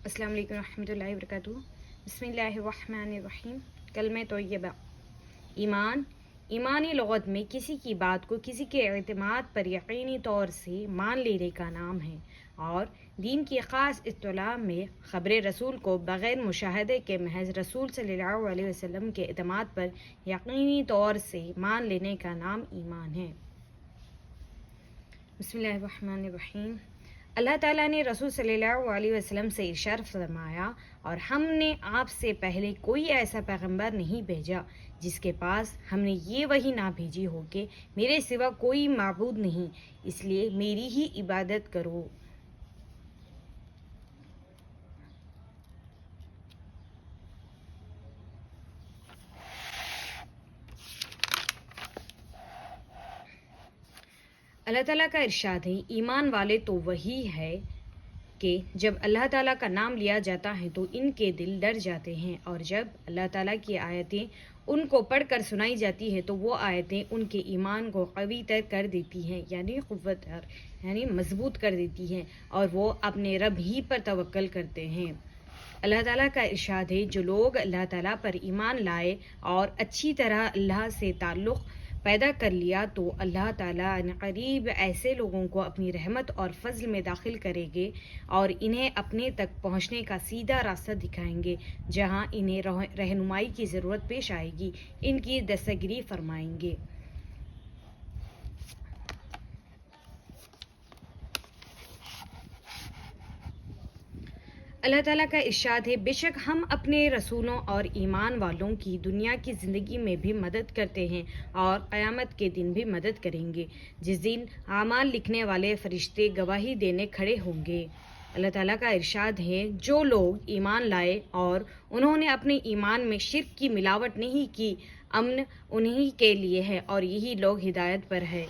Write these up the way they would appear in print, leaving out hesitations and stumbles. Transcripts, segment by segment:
السلام علیکم ورحمۃ اللہ وبرکاتہ۔ بسم اللہ الرحمن الرحیم۔ کلمہ طیبہ۔ ایمانی لغت میں کسی کی بات کو کسی کے اعتماد پر یقینی طور سے مان لینے کا نام ہے، اور دین کی خاص اصطلاح میں خبر رسول کو بغیر مشاہدے کے محض رسول صلی اللہ علیہ وسلم کے اعتماد پر یقینی طور سے مان لینے کا نام ایمان ہے۔ بسم اللہ الرحمن الرحیم۔ اللہ تعالیٰ نے رسول صلی اللہ علیہ وسلم سے ارشاد فرمایا، اور ہم نے آپ سے پہلے کوئی ایسا پیغمبر نہیں بھیجا جس کے پاس ہم نے یہ وحی نہ بھیجی ہو کہ میرے سوا کوئی معبود نہیں، اس لیے میری ہی عبادت کرو۔ اللہ تعالیٰ کا ارشاد ہے، ایمان والے تو وہی ہے کہ جب اللہ تعالیٰ کا نام لیا جاتا ہے تو ان کے دل ڈر جاتے ہیں، اور جب اللہ تعالیٰ کی آیتیں ان کو پڑھ کر سنائی جاتی ہے تو وہ آیتیں ان کے ایمان کو قوی تر کر دیتی ہیں، یعنی قوت تر، یعنی مضبوط کر دیتی ہیں، اور وہ اپنے رب ہی پر توکل کرتے ہیں۔ اللہ تعالیٰ کا ارشاد ہے، جو لوگ اللہ تعالیٰ پر ایمان لائے اور اچھی طرح اللہ سے تعلق پیدا کر لیا تو اللہ تعالیٰ عنقریب ایسے لوگوں کو اپنی رحمت اور فضل میں داخل کریں گے، اور انہیں اپنے تک پہنچنے کا سیدھا راستہ دکھائیں گے، جہاں انہیں رہنمائی کی ضرورت پیش آئے گی، ان کی دستگیری فرمائیں گے۔ اللہ تعالیٰ کا ارشاد ہے، بے شک ہم اپنے رسولوں اور ایمان والوں کی دنیا کی زندگی میں بھی مدد کرتے ہیں اور قیامت کے دن بھی مدد کریں گے، جس دن اعمال لکھنے والے فرشتے گواہی دینے کھڑے ہوں گے۔ اللہ تعالیٰ کا ارشاد ہے، جو لوگ ایمان لائے اور انہوں نے اپنے ایمان میں شرک کی ملاوٹ نہیں کی، امن انہی کے لیے ہے اور یہی لوگ ہدایت پر ہے۔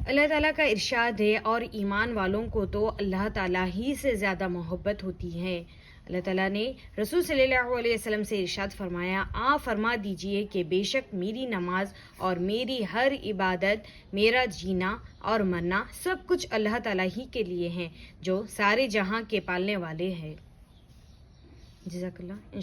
اللہ تعالیٰ کا ارشاد ہے، اور ایمان والوں کو تو اللہ تعالیٰ ہی سے زیادہ محبت ہوتی ہے۔ اللہ تعالیٰ نے رسول صلی اللہ علیہ وسلم سے ارشاد فرمایا، آپ فرما دیجئے کہ بے شک میری نماز اور میری ہر عبادت، میرا جینا اور مرنا سب کچھ اللہ تعالیٰ ہی کے لیے ہیں، جو سارے جہاں کے پالنے والے ہیں۔ جزاک اللہ۔